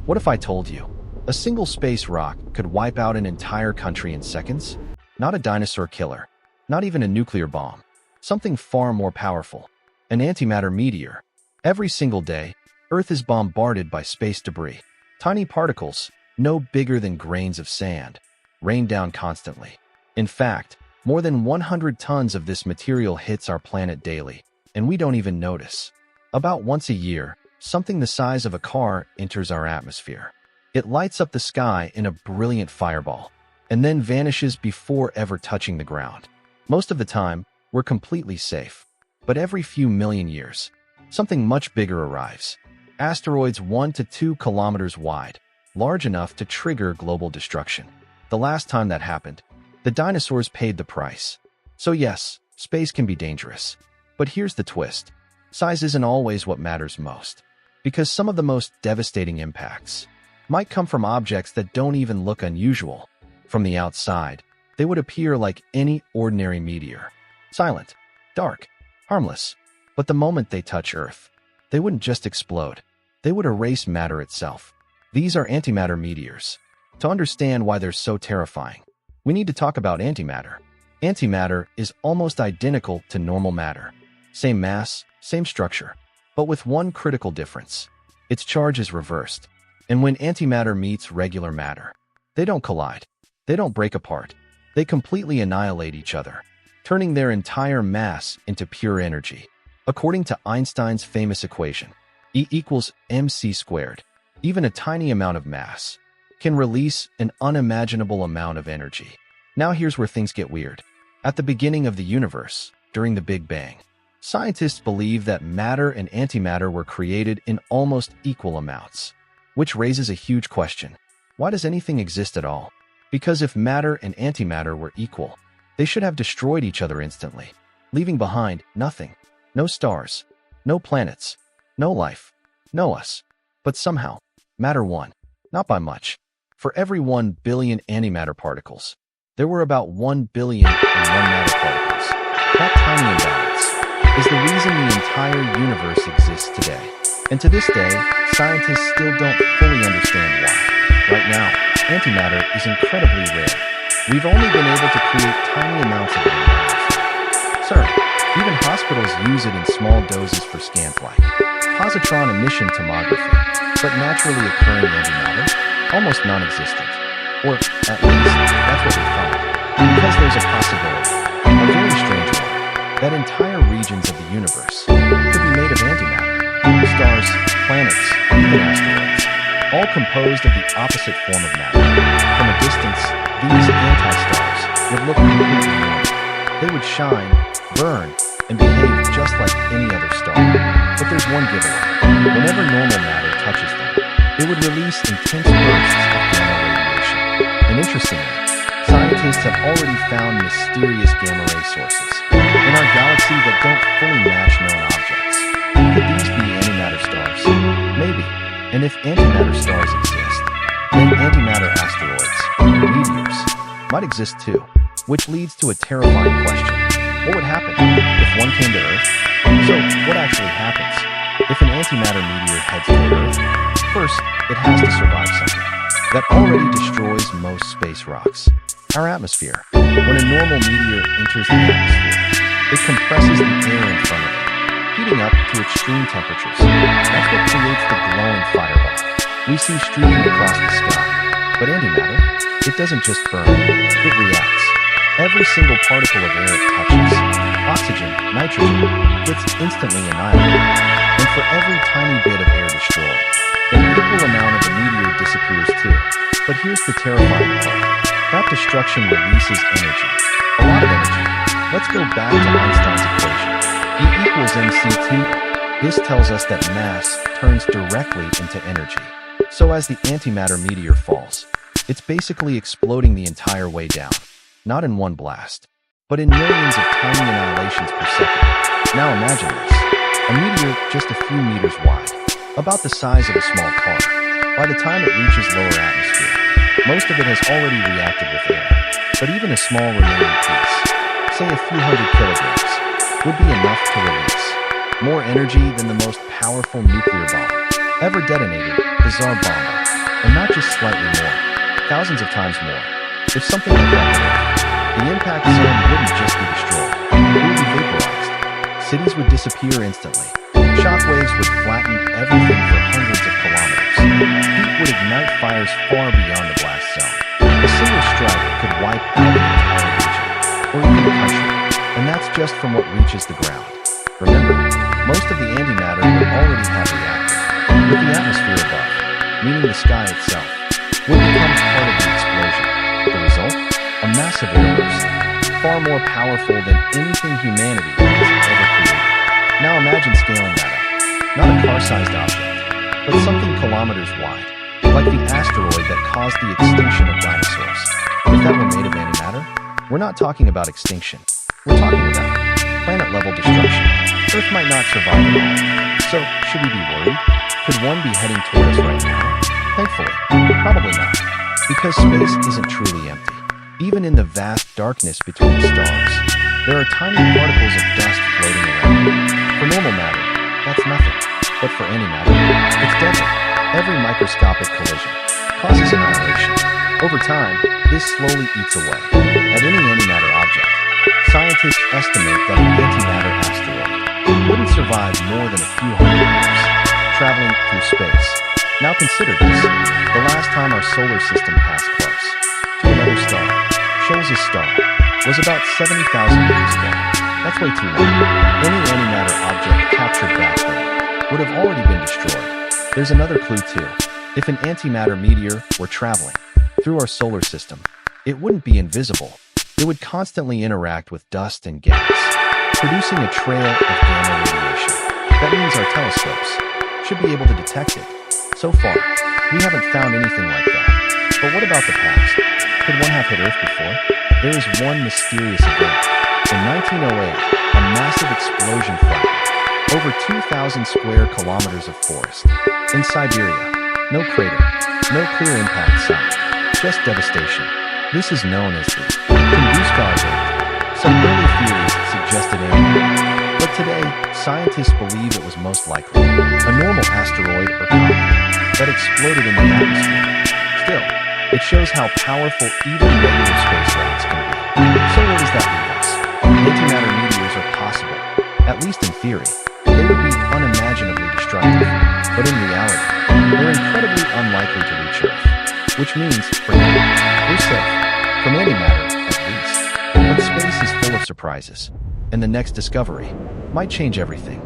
What if I told you a single space rock could wipe out an entire country in seconds? Not a dinosaur killer, not even a nuclear bomb. Something far more powerful, an antimatter meteor. Every single day, Earth is bombarded by space debris. Tiny particles, no bigger than grains of sand, rain down constantly. In fact, more than 100 tons of this material hits our planet daily, and we don't even notice. About once a year, something the size of a car enters our atmosphere. It lights up the sky in a brilliant fireball, and then vanishes before ever touching the ground. Most of the time, we're completely safe. But every few million years, something much bigger arrives. Asteroids 1 to 2 kilometers wide, large enough to trigger global destruction. The last time that happened, the dinosaurs paid the price. So yes, space can be dangerous. But here's the twist. Size isn't always what matters most. Because some of the most devastating impacts might come from objects that don't even look unusual. From the outside, they would appear like any ordinary meteor. Silent, dark, harmless. But the moment they touch Earth, they wouldn't just explode. They would erase matter itself. These are antimatter meteors. To understand why they're so terrifying, we need to talk about antimatter. Antimatter is almost identical to normal matter. Same mass, same structure, but with one critical difference. Its charge is reversed. And when antimatter meets regular matter, they don't collide. They don't break apart. They completely annihilate each other, turning their entire mass into pure energy. According to Einstein's famous equation, E equals mc squared, even a tiny amount of mass can release an unimaginable amount of energy. Now here's where things get weird. At the beginning of the universe, during the Big Bang, scientists believe that matter and antimatter were created in almost equal amounts, which raises a huge question. Why does anything exist at all? Because if matter and antimatter were equal, they should have destroyed each other instantly, leaving behind nothing. No stars, no planets, no life, no us. But somehow, matter won. Not by much. For every 1 billion antimatter particles, there were about 1 billion and 1 matter particles. That tiny imbalance is the reason the entire universe exists today. And to this day, scientists still don't fully understand why. Right now, antimatter is incredibly rare. We've only been able to create tiny amounts of it in the atmosphere. Sir, even hospitals use it in small doses for scans like positron emission tomography, but naturally occurring antimatter, almost non-existent. Or, at least, that's what we thought. Because there's a possibility, a very strange one, that entire regions of the universe could be made of antimatter. Stars, planets, even asteroids, all composed of the opposite form of matter. From a distance, these anti-stars would look completely normal. They would shine, burn, and behave just like any other star. But there's one giveaway. Whenever normal matter touches them, it would release intense bursts of gamma radiation. And interestingly, scientists have already found mysterious gamma ray sources in our galaxy that don't fully match known objects. Could these be antimatter stars? Maybe. And if antimatter stars exist, then antimatter asteroids, meteors, might exist too. Which leads to a terrifying question. What would happen if one came to Earth? So, what actually happens if an antimatter meteor heads toward Earth? First, it has to survive something that already destroys most space rocks. Our atmosphere. When a normal meteor enters the atmosphere, it compresses the air in front of it, heating up to extreme temperatures. That's what creates the glowing fireball we see streaking across the sky. But antimatter, it doesn't just burn, it reacts. Every single particle of air it touches, oxygen, nitrogen, gets instantly annihilated. And for every tiny bit of air destroyed, an equal amount of the meteor disappears too. But here's the terrifying part. That destruction releases energy. A lot of energy. Let's go back to Einstein's equation. E equals mc2. This tells us that mass turns directly into energy. So as the antimatter meteor falls, it's basically exploding the entire way down. Not in one blast, but in millions of tiny annihilations per second. Now imagine this. A meteor just a few meters wide, about the size of a small car. By the time it reaches lower atmosphere, most of it has already reacted with air. But even a small remaining piece, say a few hundred kilograms, would be enough to release more energy than the most powerful nuclear bomb ever detonated, the Tsar Bomba. And not just slightly more, thousands of times more. If something like that hit Earth, the impact zone wouldn't just be destroyed, it would be vaporized. Cities would disappear instantly. Shockwaves would flatten everything for hundreds of kilometers. Heat would ignite fires far beyond the blast zone. A single strike could wipe out an entire region, or even a country, and that's just from what reaches the ground. Remember, most of the antimatter would already have reacted, with the atmosphere above, meaning the sky itself, would become part of the explosion. The result? A massive airburst, far more powerful than anything humanity has ever created. Now imagine scaling that up. Not a car-sized object, but something kilometers wide, like the asteroid that caused the extinction of dinosaurs. If that were made of antimatter, we're not talking about extinction. We're talking about planet-level destruction. Earth might not survive at all. So, should we be worried? Could one be heading toward us right now? Thankfully, probably not. Because space isn't truly empty. Even in the vast darkness between the stars, there are tiny particles of dust floating around. For normal matter, that's nothing. But for antimatter, it's deadly. Every microscopic collision causes annihilation. Over time, this slowly eats away at any antimatter object. Scientists estimate that an antimatter asteroid wouldn't survive more than a few hundred years, traveling through space. Now consider this. The last time our solar system passed close to another star, Shoals' star, was about 70,000 years ago. That's way too long. Any antimatter object captured back then would have already been destroyed. There's another clue too. If an antimatter meteor were traveling through our solar system, it wouldn't be invisible. It would constantly interact with dust and gas, producing a trail of gamma radiation. That means our telescopes should be able to detect it. So far, we haven't found anything like that. But what about the past? Could one have hit Earth before? There is one mysterious event. In 1908, a massive explosion flattened over 2,000 square kilometers of forest. In Siberia, no crater, no clear impact site, just devastation. This is known as the Tunguska event. Some early theories suggested antimatter, but today, scientists believe it was most likely a normal asteroid or comet that exploded in the atmosphere. Still, it shows how powerful even regular space rockets can be. So where does that leave us? Antimatter meteors are possible, at least in theory. They would be unimaginably destructive, but in reality, they're incredibly unlikely to reach Earth. Which means, for now, we're safe. From antimatter, at least. But space is full of surprises, and the next discovery might change everything.